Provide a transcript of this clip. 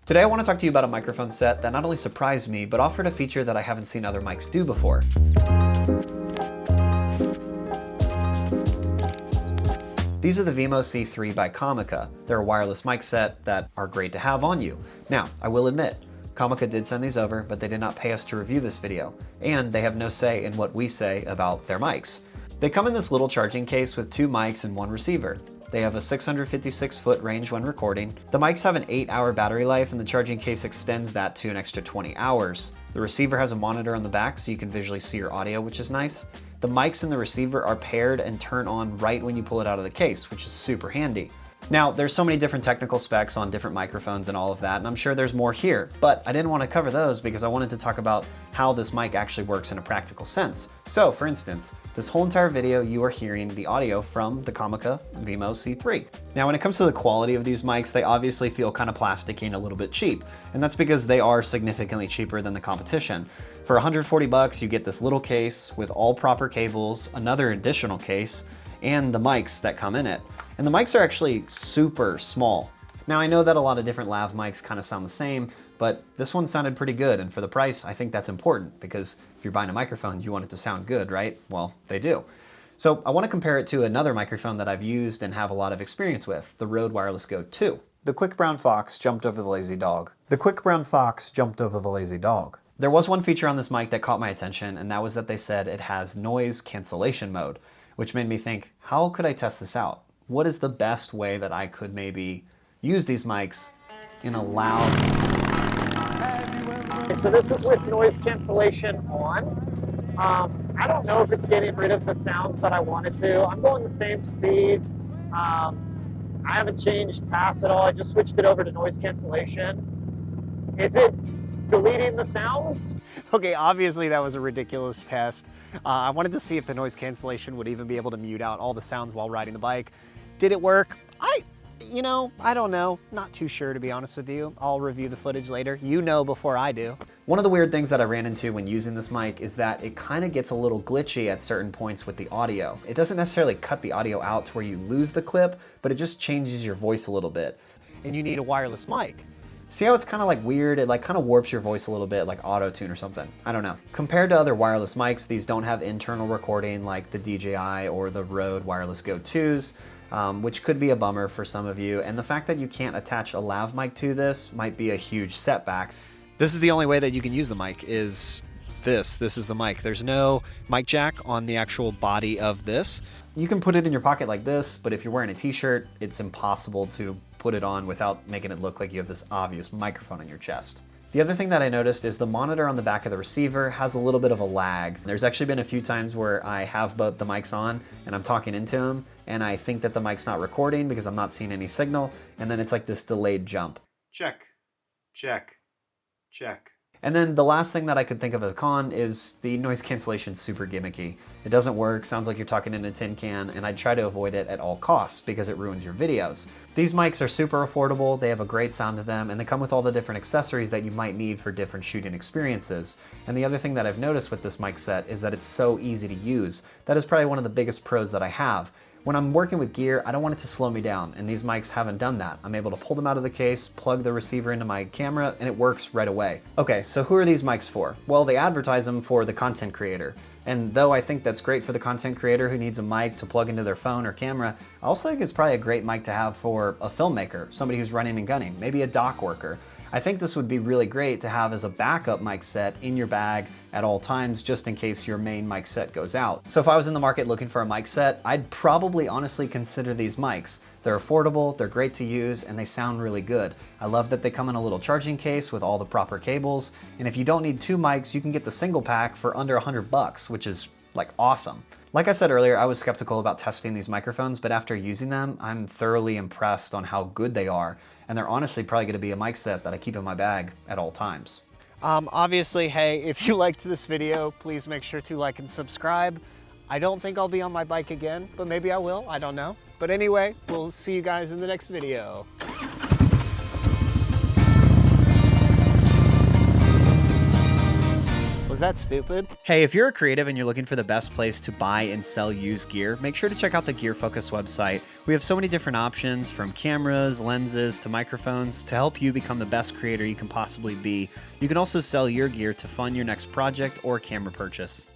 Today I want to talk to you about a microphone set that not only surprised me, but offered a feature that I haven't seen other mics do before. These are the Vimo C3 by Comica. They're a wireless mic set that are great to have on you. Now, I will admit, Comica did send these over, but they did not pay us to review this video, and they have no say in what we say about their mics. They come in this little charging case with 2 mics and 1 receiver. They have a 656-foot range when recording. The mics have an 8-hour battery life, and the charging case extends that to an extra 20 hours. The receiver has a monitor on the back so you can visually see your audio, which is nice. The mics and the receiver are paired and turn on right when you pull it out of the case, which is super handy. Now, there's so many different technical specs on different microphones and all of that, and I'm sure there's more here, but I didn't want to cover those because I wanted to talk about how this mic actually works in a practical sense. So, for instance, this whole entire video, you are hearing the audio from the Comica Vimo C3. Now, when it comes to the quality of these mics, they obviously feel kind of plasticky and a little bit cheap, and that's because they are significantly cheaper than the competition. For 140 bucks, you get this little case with all proper cables, another additional case, and the mics that come in it. And the mics are actually super small. Now I know that a lot of different lav mics kind of sound the same, but this one sounded pretty good, and for the price, I think that's important because if you're buying a microphone, you want it to sound good, right? Well, they do. So I want to compare it to another microphone that I've used and have a lot of experience with, the Rode Wireless Go 2. The quick brown fox jumped over the lazy dog. The quick brown fox jumped over the lazy dog. There was one feature on this mic that caught my attention, and that was that they said it has noise cancellation mode, which made me think, how could I test this out? What is the best way that I could maybe use these mics in a loud... Okay, so this is with noise cancellation on. I don't know if it's getting rid of the sounds that I wanted to. I'm going the same speed. I haven't changed pass at all. I just switched it over to noise cancellation. Is it deleting the sounds? Okay, obviously that was a ridiculous test. I wanted to see if the noise cancellation would even be able to mute out all the sounds while riding the bike. Did it work? I don't know. Not too sure, to be honest with you. I'll review the footage later. You know before I do. One of the weird things that I ran into when using this mic is that it kind of gets a little glitchy at certain points with the audio. It doesn't necessarily cut the audio out to where you lose the clip, but it just changes your voice a little bit. And you need a wireless mic. See how it's kind of like weird? It like kind of warps your voice a little bit, like auto-tune or something. I don't know. Compared to other wireless mics, these don't have internal recording like the DJI or the Rode Wireless Go 2s, which could be a bummer for some of you. And the fact that you can't attach a lav mic to this might be a huge setback. This is the only way that you can use the mic is this. This is the mic. There's no mic jack on the actual body of this. You can put it in your pocket like this, but if you're wearing a t-shirt, it's impossible to put it on without making it look like you have this obvious microphone on your chest. The other thing that I noticed is the monitor on the back of the receiver has a little bit of a lag. There's actually been a few times where I have both the mics on and I'm talking into them and I think that the mic's not recording because I'm not seeing any signal, and then it's like this delayed jump. Check, check, check. And then the last thing that I could think of as a con is the noise cancellation super gimmicky. It doesn't work, sounds like you're talking in a tin can, and I'd try to avoid it at all costs because it ruins your videos. These mics are super affordable, they have a great sound to them, and they come with all the different accessories that you might need for different shooting experiences. And the other thing that I've noticed with this mic set is that it's so easy to use. That is probably one of the biggest pros that I have. When I'm working with gear, I don't want it to slow me down, and these mics haven't done that. I'm able to pull them out of the case, plug the receiver into my camera, and it works right away. Okay, so who are these mics for? Well, they advertise them for the content creator. And though I think that's great for the content creator who needs a mic to plug into their phone or camera, I also think it's probably a great mic to have for a filmmaker, somebody who's running and gunning, maybe a dock worker. I think this would be really great to have as a backup mic set in your bag at all times, just in case your main mic set goes out. So if I was in the market looking for a mic set, I'd probably honestly consider these mics. They're affordable, they're great to use, and they sound really good. I love that they come in a little charging case with all the proper cables, and if you don't need 2 mics, you can get the single pack for under 100 bucks, which is like awesome. Like I said earlier, I was skeptical about testing these microphones, but after using them, I'm thoroughly impressed on how good they are, and they're honestly probably gonna be a mic set that I keep in my bag at all times. Obviously, hey, if you liked this video, please make sure to like and subscribe. I don't think I'll be on my bike again, but maybe I will, I don't know. But anyway, we'll see you guys in the next video. Was that stupid? Hey, if you're a creative and you're looking for the best place to buy and sell used gear, make sure to check out the Gear Focus website. We have so many different options, from cameras, lenses, to microphones, to help you become the best creator you can possibly be. You can also sell your gear to fund your next project or camera purchase.